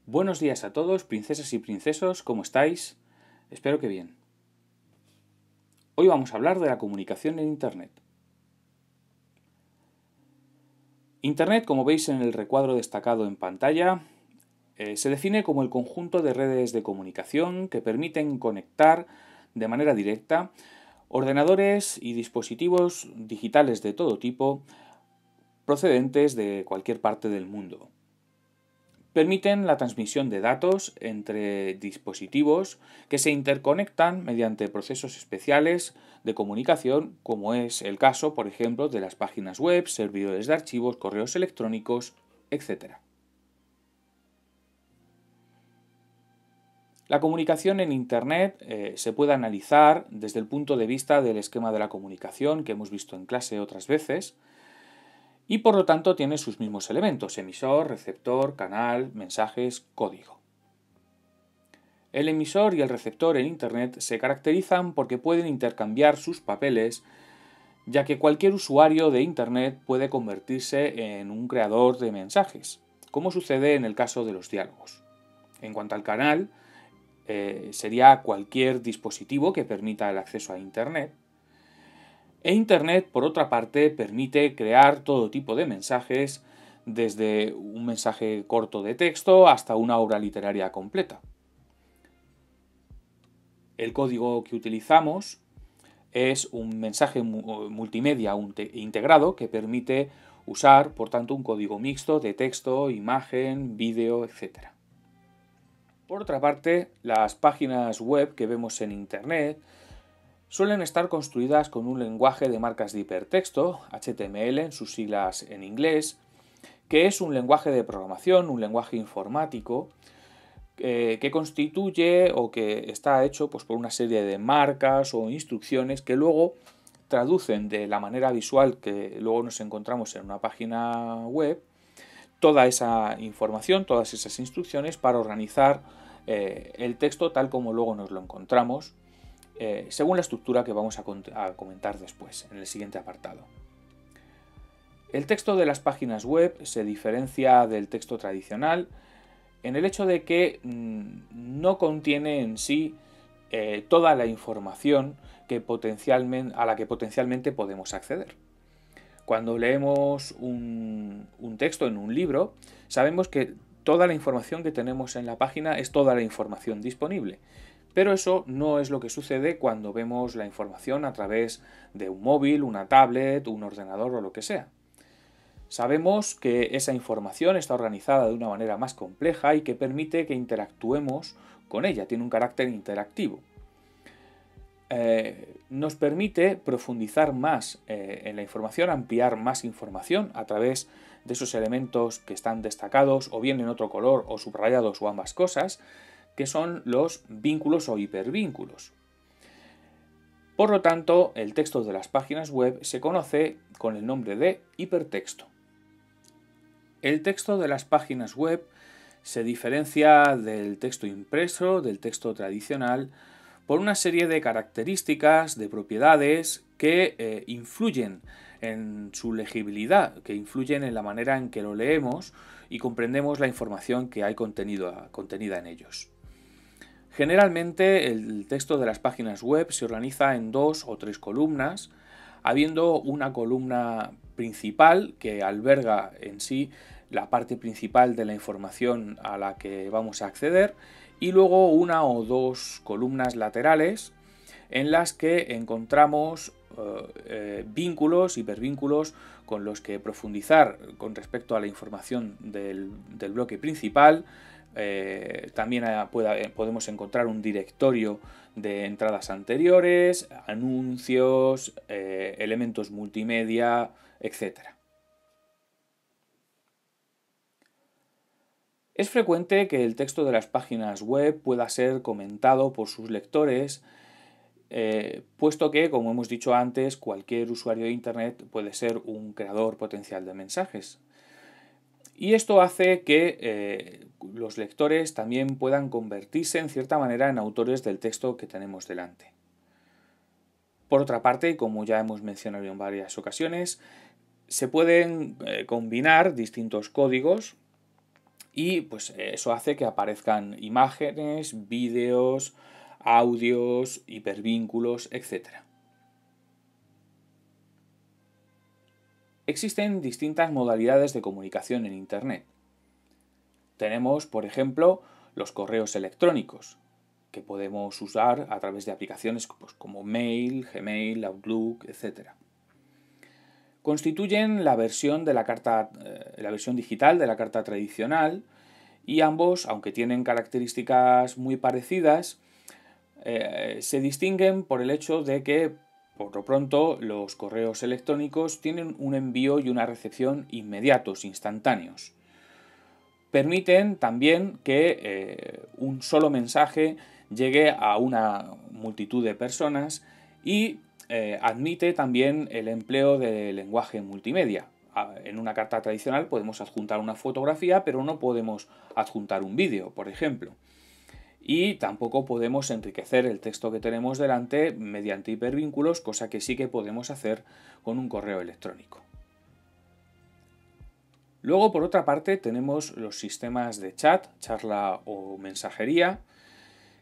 Buenos días a todos, princesas y princesos, ¿cómo estáis? Espero que bien. Hoy vamos a hablar de la comunicación en Internet. Internet, como veis en el recuadro destacado en pantalla, se define como el conjunto de redes de comunicación que permiten conectar de manera directa ordenadores y dispositivos digitales de todo tipo procedentes de cualquier parte del mundo. Permiten la transmisión de datos entre dispositivos que se interconectan mediante procesos especiales de comunicación, como es el caso, por ejemplo, de las páginas web, servidores de archivos, correos electrónicos, etc. La comunicación en Internet se puede analizar desde el punto de vista del esquema de la comunicación que hemos visto en clase otras veces, y por lo tanto tiene sus mismos elementos: emisor, receptor, canal, mensajes, código. El emisor y el receptor en Internet se caracterizan porque pueden intercambiar sus papeles, ya que cualquier usuario de Internet puede convertirse en un creador de mensajes, como sucede en el caso de los diálogos. En cuanto al canal, sería cualquier dispositivo que permita el acceso a Internet. E Internet, por otra parte, permite crear todo tipo de mensajes, desde un mensaje corto de texto hasta una obra literaria completa. El código que utilizamos es un mensaje multimedia integrado que permite usar, por tanto, un código mixto de texto, imagen, vídeo, etc. Por otra parte, las páginas web que vemos en Internet suelen estar construidas con un lenguaje de marcas de hipertexto, HTML en sus siglas en inglés, que es un lenguaje de programación, un lenguaje informático, que constituye o que está hecho pues, por una serie de marcas o instrucciones que luego traducen de la manera visual que luego nos encontramos en una página web toda esa información, todas esas instrucciones para organizar el texto tal como luego nos lo encontramos, según la estructura que vamos a comentar después, en el siguiente apartado. El texto de las páginas web se diferencia del texto tradicional en el hecho de que no contiene en sí toda la información a la que potencialmente podemos acceder. Cuando leemos un texto en un libro, sabemos que toda la información que tenemos en la página es toda la información disponible. Pero eso no es lo que sucede cuando vemos la información a través de un móvil, una tablet, un ordenador o lo que sea. Sabemos que esa información está organizada de una manera más compleja y que permite que interactuemos con ella, tiene un carácter interactivo. Nos permite profundizar más en la información, ampliar más información a través de esos elementos que están destacados o bien en otro color o subrayados o ambas cosas, que son los vínculos o hipervínculos. Por lo tanto, el texto de las páginas web se conoce con el nombre de hipertexto. El texto de las páginas web se diferencia del texto impreso, del texto tradicional, por una serie de características, de propiedades que influyen en su legibilidad, que influyen en la manera en que lo leemos y comprendemos la información que hay contenida en ellos. Generalmente el texto de las páginas web se organiza en 2 o 3 columnas, habiendo una columna principal que alberga en sí la parte principal de la información a la que vamos a acceder, y luego una o 2 columnas laterales en las que encontramos vínculos, hipervínculos, con los que profundizar con respecto a la información del bloque principal. También podemos encontrar un directorio de entradas anteriores, anuncios, elementos multimedia, etc. Es frecuente que el texto de las páginas web pueda ser comentado por sus lectores, puesto que, como hemos dicho antes, cualquier usuario de Internet puede ser un creador potencial de mensajes. Y esto hace que los lectores también puedan convertirse en cierta manera en autores del texto que tenemos delante. Por otra parte, como ya hemos mencionado en varias ocasiones, se pueden combinar distintos códigos y pues eso hace que aparezcan imágenes, vídeos, audios, hipervínculos, etc. Existen distintas modalidades de comunicación en Internet. Tenemos, por ejemplo, los correos electrónicos, que podemos usar a través de aplicaciones pues, como Mail, Gmail, Outlook, etc. Constituyen la versión de la versión digital de la carta tradicional, y ambos, aunque tienen características muy parecidas, se distinguen por el hecho de que, por lo pronto, los correos electrónicos tienen un envío y una recepción inmediatos, instantáneos. Permiten también que un solo mensaje llegue a una multitud de personas y admite también el empleo de lenguaje multimedia. En una carta tradicional podemos adjuntar una fotografía, pero no podemos adjuntar un vídeo, por ejemplo. Y tampoco podemos enriquecer el texto que tenemos delante mediante hipervínculos, cosa que sí que podemos hacer con un correo electrónico. Luego, por otra parte, tenemos los sistemas de chat, charla o mensajería,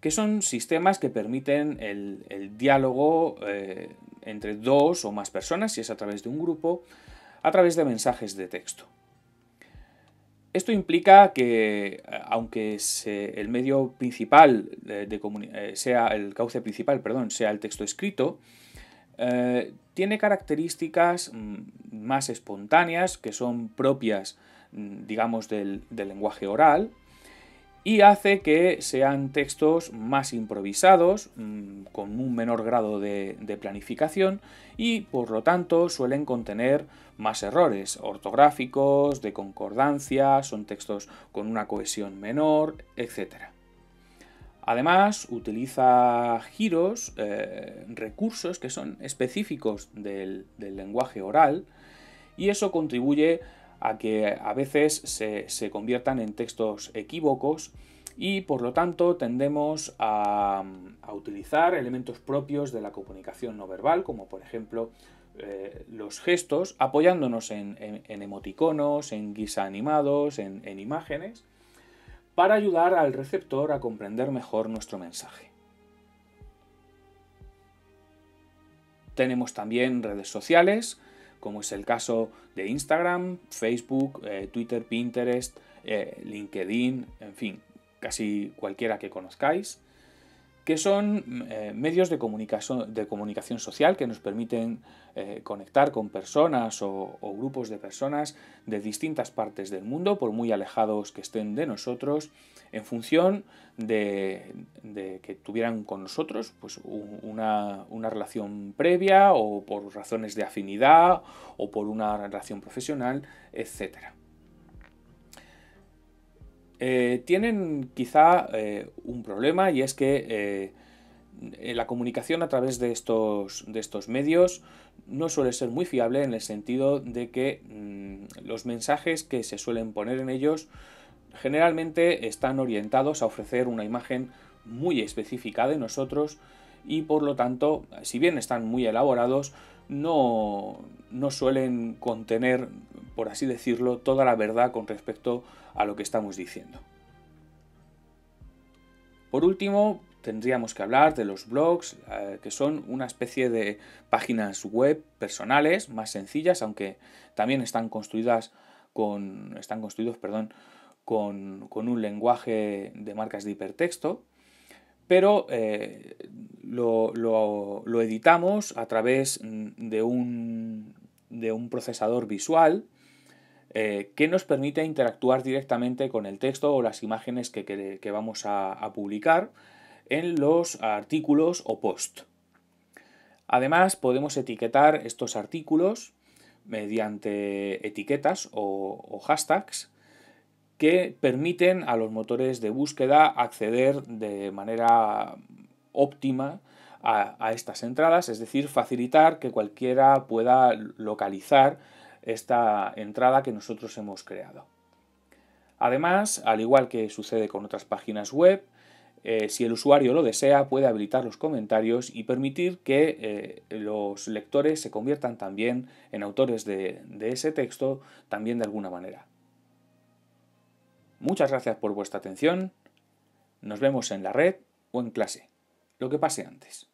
que son sistemas que permiten el diálogo entre dos o más personas, si es a través de un grupo, a través de mensajes de texto. Esto implica que, aunque el medio principal sea el cauce principal, sea el texto escrito, tiene características más espontáneas que son propias, digamos, del lenguaje oral, y hace que sean textos más improvisados, con un menor grado de planificación, y por lo tanto suelen contener más errores ortográficos, de concordancia, son textos con una cohesión menor, etc. Además, utiliza giros, recursos que son específicos del lenguaje oral, y eso contribuye a que a veces se conviertan en textos equívocos, y por lo tanto tendemos a utilizar elementos propios de la comunicación no verbal, como por ejemplo los gestos, apoyándonos en emoticonos, en GIFs animados, en imágenes, para ayudar al receptor a comprender mejor nuestro mensaje. Tenemos también redes sociales, como es el caso de Instagram, Facebook, Twitter, Pinterest, LinkedIn, en fin, casi cualquiera que conozcáis, que son medios de comunicación social que nos permiten conectar con personas o grupos de personas de distintas partes del mundo, por muy alejados que estén de nosotros, en función de que tuvieran con nosotros pues, una relación previa, o por razones de afinidad, o por una relación profesional, etc. Tienen quizá un problema, y es que la comunicación a través de estos medios no suele ser muy fiable, en el sentido de que los mensajes que se suelen poner en ellos generalmente están orientados a ofrecer una imagen muy específica de nosotros, y por lo tanto, si bien están muy elaborados, no suelen contener, por así decirlo, toda la verdad con respecto a lo que estamos diciendo. Por último, tendríamos que hablar de los blogs, que son una especie de páginas web personales más sencillas, aunque también están construidos con un lenguaje de marcas de hipertexto, pero lo editamos a través de un procesador visual que nos permite interactuar directamente con el texto o las imágenes que vamos a publicar en los artículos o post. Además, podemos etiquetar estos artículos mediante etiquetas o hashtags que permiten a los motores de búsqueda acceder de manera óptima a estas entradas, es decir, facilitar que cualquiera pueda localizar esta entrada que nosotros hemos creado. Además, al igual que sucede con otras páginas web, si el usuario lo desea, puede habilitar los comentarios y permitir que los lectores se conviertan también en autores de ese texto, también de alguna manera. Muchas gracias por vuestra atención. Nos vemos en la red o en clase. Lo que pase antes.